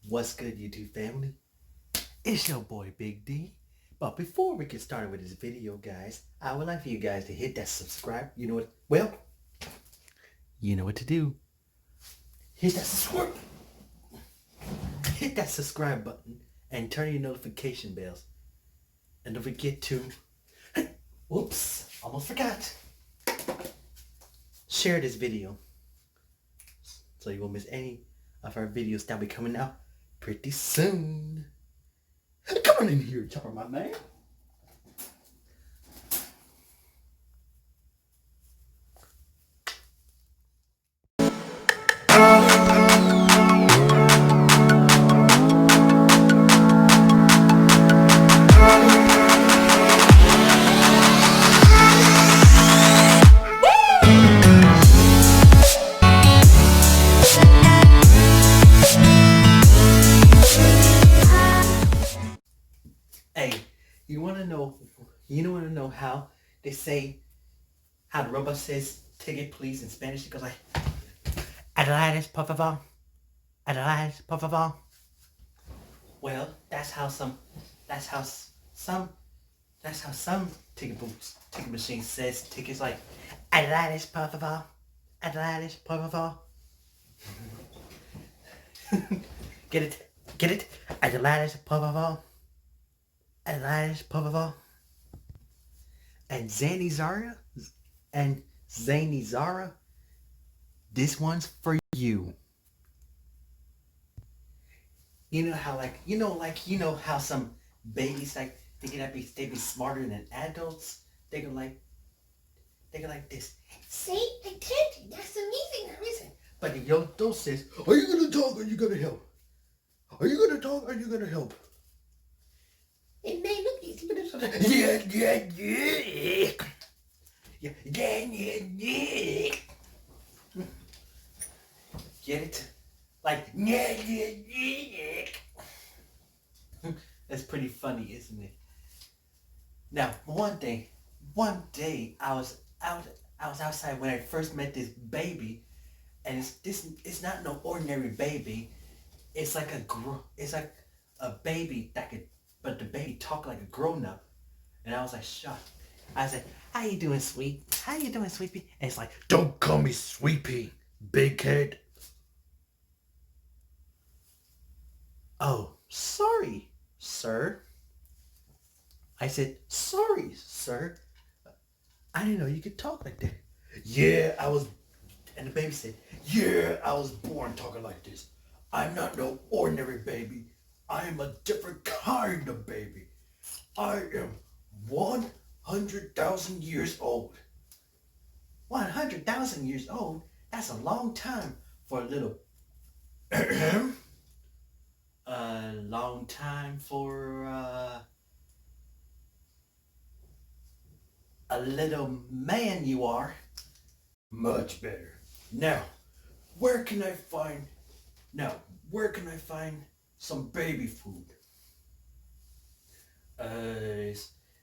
What's good, YouTube family? It's your boy Big D. But before we get started with this video, guys, I would like for you guys to hit that subscribe. You know what? Well, you know what to do. Hit that subscribe. Hit that subscribe button and turn your notification bells. And don't forget to, whoops, almost forgot. Share this video so you won't miss any of our videos that'll be coming out pretty soon. Come on in here, Chopper, my man. Hey, you wanna know how they say, how the robot says ticket please in Spanish? It goes like, Adultitis, por favor. Adultitis, por favor. Well, that's how some ticket machine says tickets, like, Adultitis, por favor. Adultitis, por favor. Get it? Adultitis, por favor. Adultitis, por favor. And Zany Zara, this one's for you. You know how some babies, like, they be smarter than adults. They go like this. See, I told you, that's amazing. But the Yoto says, are you gonna talk or are you gonna help? Are you gonna talk or are you gonna help? It may look easy, but it's not. Yeah. Get it? Like, yeah. That's pretty funny, isn't it? Now, one day, I was outside when I first met this baby, and it's not no ordinary baby. It's like a baby but the baby talked like a grown up, and I was like shocked. I said, "How you doing, sweet? How you doing, sweetie?" And it's like, "Don't call me sweetie, big head." Oh, sorry, sir. I said, "Sorry, sir. I didn't know you could talk like that." Yeah, and the baby said, "Yeah, I was born talking like this. I'm not no ordinary baby. I am a different kind of baby. I am 100,000 years old." 100,000 years old? That's a long time for a little... a long time for a little man you are. Much better. Now, where can I find some baby food?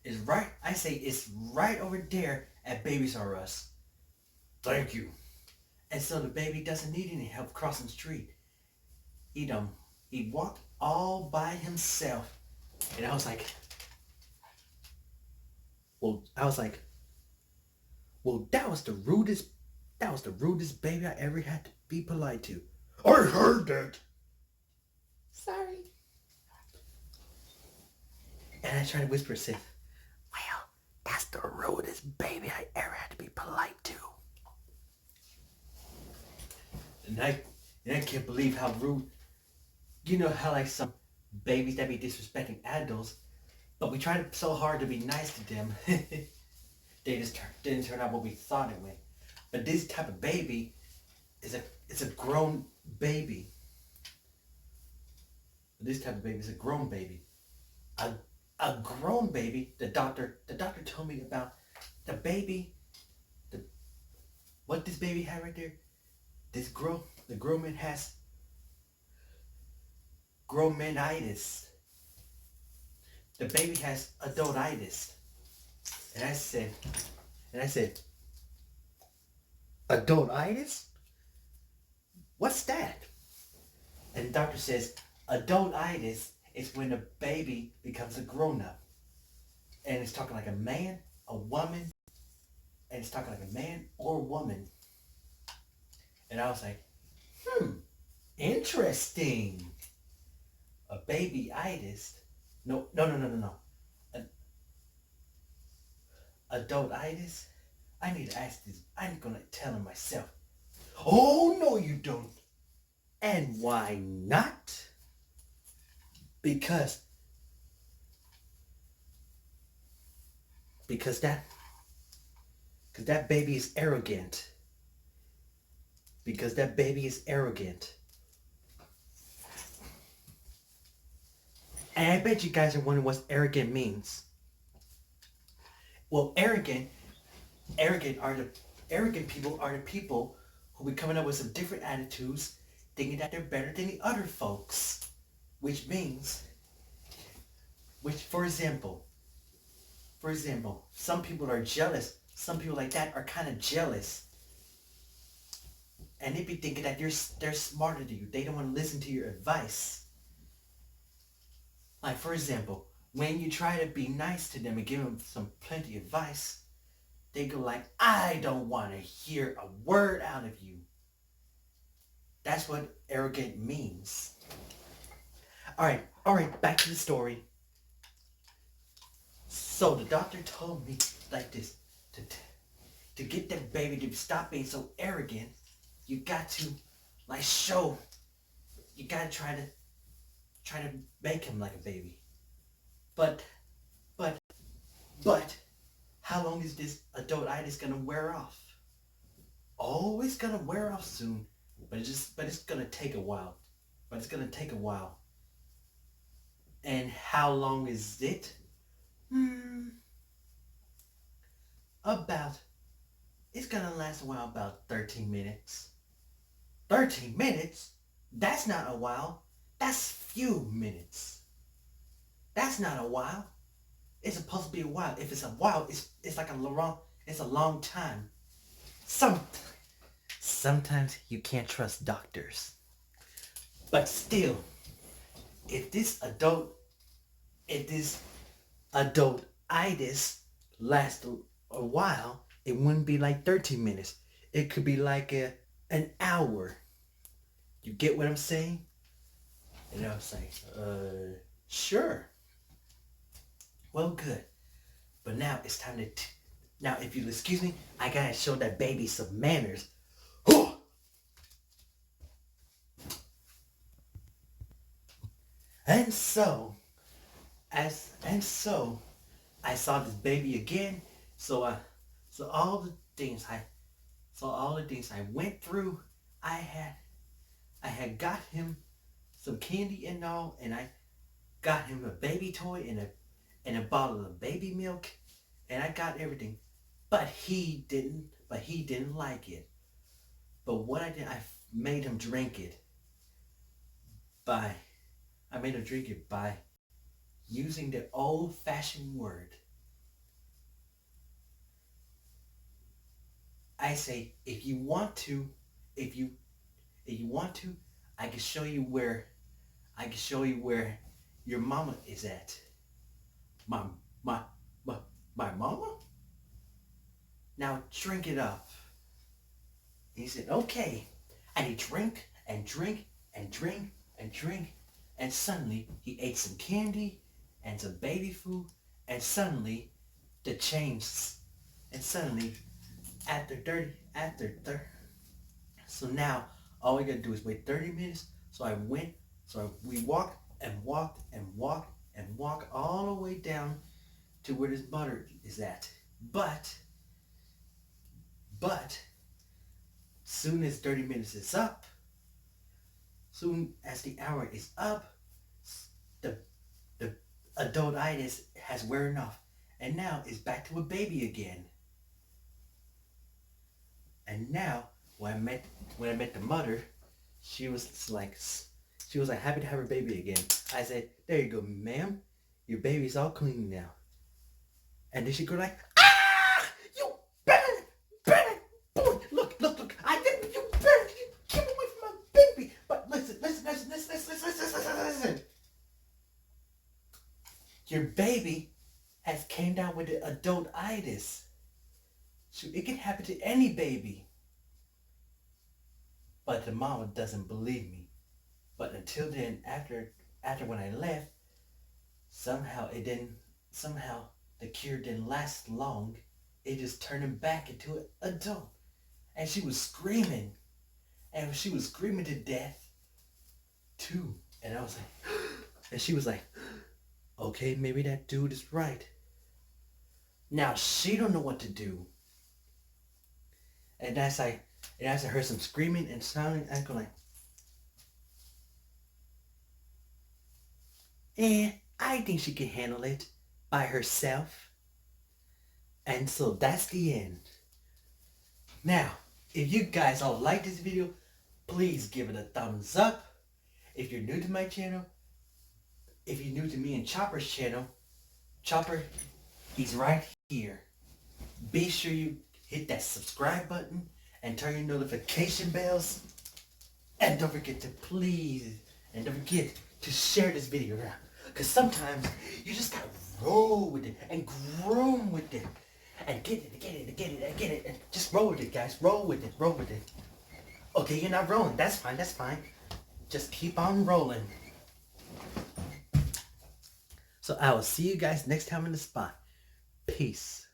It's right. I say it's right over there at Babies R Us. Thank you. And so the baby doesn't need any help crossing the street. He walked all by himself, and I was like, well, that was the rudest baby I ever had to be polite to. I heard that. Sorry. And I tried to whisper, said, well, that's the rudest baby I ever had to be polite to. And I can't believe how rude. You know how like some babies that be disrespecting adults, but we tried so hard to be nice to them. They just didn't turn out what we thought it would. But this type of baby is a grown baby. This type of baby is a grown baby. A grown baby. The doctor told me about the baby. What this baby had right there. The grown man has grown-manitis. The baby has adultitis. And I said, adultitis? What's that? And the doctor says, Adultitis is when a baby becomes a grown-up. And it's talking like a man, a woman, and it's talking like a man or a woman. And I was like, interesting. A babyitis. No, no, no, no, no, no. An adultitis? I need to ask this. I'm gonna tell him myself. Oh, no, you don't. And why not? Because because that because that baby is arrogant. Because that baby is arrogant. And I bet you guys are wondering what arrogant means. Well, arrogant people are the people who be coming up with some different attitudes, thinking that they're better than the other folks. Which means, for example, some people are jealous. Some people like that are kind of jealous. And they be thinking that they're smarter than you. They don't want to listen to your advice. Like, for example, when you try to be nice to them and give them some plenty of advice, they go like, I don't want to hear a word out of you. That's what arrogant means. All right, back to the story. So the doctor told me like this, to get that baby to stop being so arrogant, you got to you got to try to make him like a baby. But how long is this adultitis gonna wear off? Oh, it's gonna wear off soon, but it's gonna take a while. And how long is it? About It's gonna last a while, about 13 minutes. 13 minutes? That's not a while. That's few minutes. That's not a while. It's supposed to be a while. If it's a while, it's like it's a long time. Sometimes you can't trust doctors. But still, if this adultitis lasts a while, it wouldn't be like 13 minutes. It could be like an hour. You get what I'm saying? And I was like, sure. Well, good. But now it's time to... Now, if you'll excuse me, I gotta show that baby some manners. And so, I saw this baby again. So all the things I went through, I had got him some candy and all, and I got him a baby toy and a bottle of baby milk, and I got everything. But he didn't like it. But what I did, I made him drink it by using the old-fashioned word. I say, if you want to, I can show you where your mama is at. My mama? Now drink it up. He said, okay. And he drank and drank and drank and drank. And suddenly he ate some candy and some baby food. And suddenly the change. And suddenly so now all we gotta do is wait 30 minutes. We walked and walked and walked and walked all the way down to where this mother is at. But soon as 30 minutes is up, soon as the hour is up, the adultitis has worn off, and now it's back to a baby again. And now, when I met the mother, she was like happy to have her baby again. I said, there you go, ma'am, your baby's all clean now. And then she go like, you bad boy, look, I didn't, you bad, you keep away from my baby. But listen, your baby has came down with the adultitis. So it can happen to any baby. But the mama doesn't believe me. But until then, after when I left, somehow the cure didn't last long. It just turned him back into an adult. And she was screaming. And she was screaming to death too. And I was like, and she was like, okay, maybe that dude is right. Now she don't know what to do. And as I heard some screaming and sounding, I go like, I think she can handle it by herself. And so that's the end. Now, if you guys all like this video, please give it a thumbs up. If you're new to my channel, if you're new to me and Chopper's channel, Chopper, he's right here. Be sure you hit that subscribe button and turn your notification bells. And don't forget to share this video around. Because sometimes you just gotta roll with it and groom with it. And get it. And just roll with it, guys. Roll with it. Okay, you're not rolling. That's fine. Just keep on rolling. So I will see you guys next time in the spot. Peace.